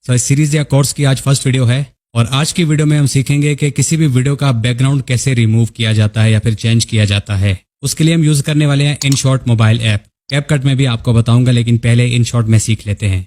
तो इस सीरीज या कोर्स की आज फर्स्ट वीडियो है और आज की वीडियो में हम सीखेंगे कि किसी भी वीडियो का बैकग्राउंड कैसे रिमूव किया जाता है या फिर चेंज किया जाता है। उसके लिए हम यूज करने वाले हैं InShot मोबाइल ऐप। कैपकट में भी आपको बताऊंगा, लेकिन पहले InShot में सीख लेते हैं।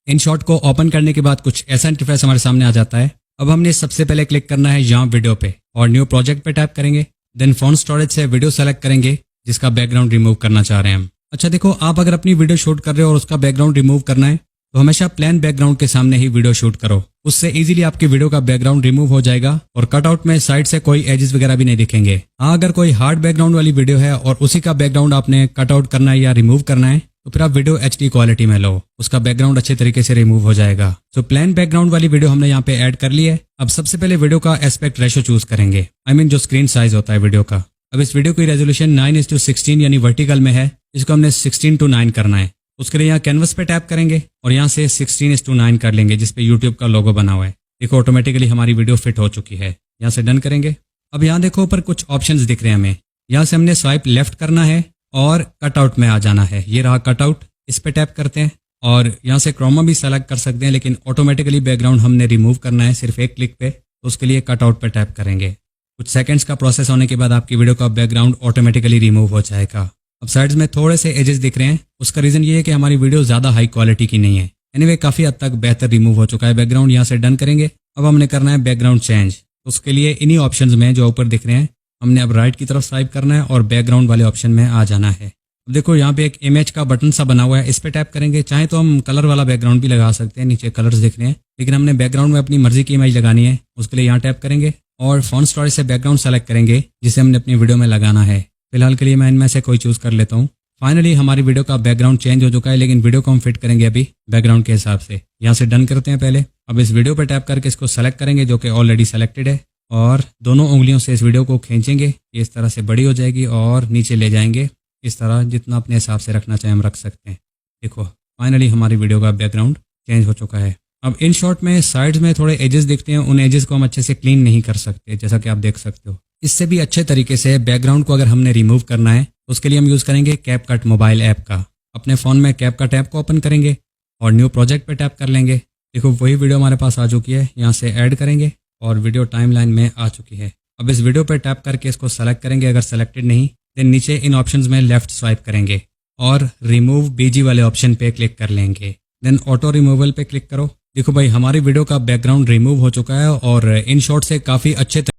InShot को ओपन करने के बाद कुछ ऐसा इंटरफेस हमारे सामने आ जाता है। अब हमने सबसे पहले क्लिक करना है यहाँ वीडियो पे और न्यू प्रोजेक्ट पे टैप करेंगे। देन फोन स्टोरेज से वीडियो सेलेक्ट करेंगे जिसका बैकग्राउंड रिमूव करना चाह रहे हैं हम। अच्छा देखो, आप अगर अपनी वीडियो शूट कर रहे हो और उसका बैकग्राउंड रिमूव करना है तो हमेशा प्लेन बैकग्राउंड के सामने ही वीडियो शूट करो। उससे इजीली आपकी वीडियो का बैकग्राउंड रिमूव हो जाएगा और कटआउट में साइड से कोई एजेस वगैरह भी नहीं दिखेंगे। हाँ, अगर कोई हार्ड बैकग्राउंड वाली वीडियो है और उसी का बैकग्राउंड आपने कटआउट करना है या रिमूव करना है तो फिर आप वीडियो HD क्वालिटी में लो, उसका बैकग्राउंड अच्छे तरीके से रिमूव हो जाएगा। तो प्लेन बैकग्राउंड वाली वीडियो हमने यहाँ पे ऐड कर ली है। अब सबसे पहले वीडियो का एस्पेक्ट रेशो चूज करेंगे, जो स्क्रीन साइज होता है वीडियो का। अब इस वीडियो की रेजोल्यूशन 9:16 यानी वर्टिकल में है, इसको हमने 16:9 करना है। उसके लिए यहाँ कैनवस पे टैप करेंगे और यहाँ से 16:9 कर लेंगे जिसपे यूट्यूब का लोगो बना हुआ है। देखो ऑटोमेटिकली हमारी वीडियो फिट हो चुकी है। यहाँ से डन करेंगे। अब यहाँ देखो ऊपर कुछ ऑप्शंस दिख रहे हैं हमें। यहाँ से हमने स्वाइप लेफ्ट करना है और कटआउट में आ जाना है। ये रहा कटआउट, इस पे टैप करते हैं और यहाँ से क्रोमा भी सेलेक्ट कर सकते हैं, लेकिन ऑटोमेटिकली बैकग्राउंड हमने रिमूव करना है सिर्फ एक क्लिक पे, तो उसके लिए कटआउट पे टैप करेंगे। कुछ सेकंड्स का प्रोसेस होने के बाद आपकी वीडियो का बैकग्राउंड ऑटोमेटिकली रिमूव हो जाएगा। अब साइड्स में थोड़े से एजेस दिख रहे हैं, उसका रीजन ये है कि हमारी वीडियो ज्यादा हाई क्वालिटी की नहीं है। एनीवे काफी हद तक बेहतर रिमूव हो चुका है बैकग्राउंड। यहाँ से डन करेंगे। अब हमने करना है बैकग्राउंड चेंज। उसके लिए इन्हीं ऑप्शंस में जो ऊपर दिख रहे हैं हमने अब राइट की तरफ स्वाइप करना है और बैकग्राउंड वाले ऑप्शन में आ जाना है। अब देखो यहाँ पे एक इमेज का बटन सा बना हुआ है, इस पे टैप करेंगे। चाहे तो हम कलर वाला बैकग्राउंड भी लगा सकते हैं, नीचे कलर्स दिख रहे हैं, लेकिन हमने बैकग्राउंड में अपनी मर्जी की इमेज लगानी है। उसके लिए यहाँ टैप करेंगे और फोन स्टोरेज से बैकग्राउंड सेलेक्ट करेंगे जिसे हमने अपनी वीडियो में लगाना है। फिलहाल के लिए मैं इनमें से कोई चूज कर लेता हूँ। फाइनली हमारी वीडियो का बैकग्राउंड चेंज हो चुका है, लेकिन वीडियो को हम फिट करेंगे अभी बैकग्राउंड के हिसाब से। यहाँ से डन करते हैं पहले। अब इस वीडियो पर टैप करके इसको सेलेक्ट करेंगे जो कि ऑलरेडी सेलेक्टेड है और दोनों उंगलियों से इस वीडियो को खींचेंगे। ये इस तरह से बड़ी हो जाएगी और नीचे ले जाएंगे। इस तरह जितना अपने हिसाब से रखना चाहें हम रख सकते हैं। देखो फाइनली हमारी वीडियो का बैकग्राउंड चेंज हो चुका है। अब InShot में साइड्स में थोड़े एजेस दिखते हैं, उन एजेस को हम अच्छे से क्लीन नहीं कर सकते, जैसा कि आप देख सकते हो। इससे भी अच्छे तरीके से बैकग्राउंड को अगर हमने रिमूव करना है उसके लिए हम यूज़ करेंगे कैपकट मोबाइल ऐप का। अपने फ़ोन में कैपकट ऐप को ओपन करेंगे और न्यू प्रोजेक्ट पे टैप कर लेंगे। देखो वही वीडियो हमारे पास आ चुकी है, यहाँ से ऐड करेंगे और वीडियो टाइमलाइन में आ चुकी है। अब इस वीडियो पर टैप करके इसको सेलेक्ट करेंगे। अगर सेलेक्टेड नहीं देन नीचे इन ऑप्शंस में लेफ्ट स्वाइप करेंगे और रिमूव BG वाले ऑप्शन पे क्लिक कर लेंगे। देन ऑटो रिमूवल पे क्लिक करो। देखो भाई हमारी वीडियो का बैकग्राउंड रिमूव हो चुका है और InShot से काफ़ी अच्छे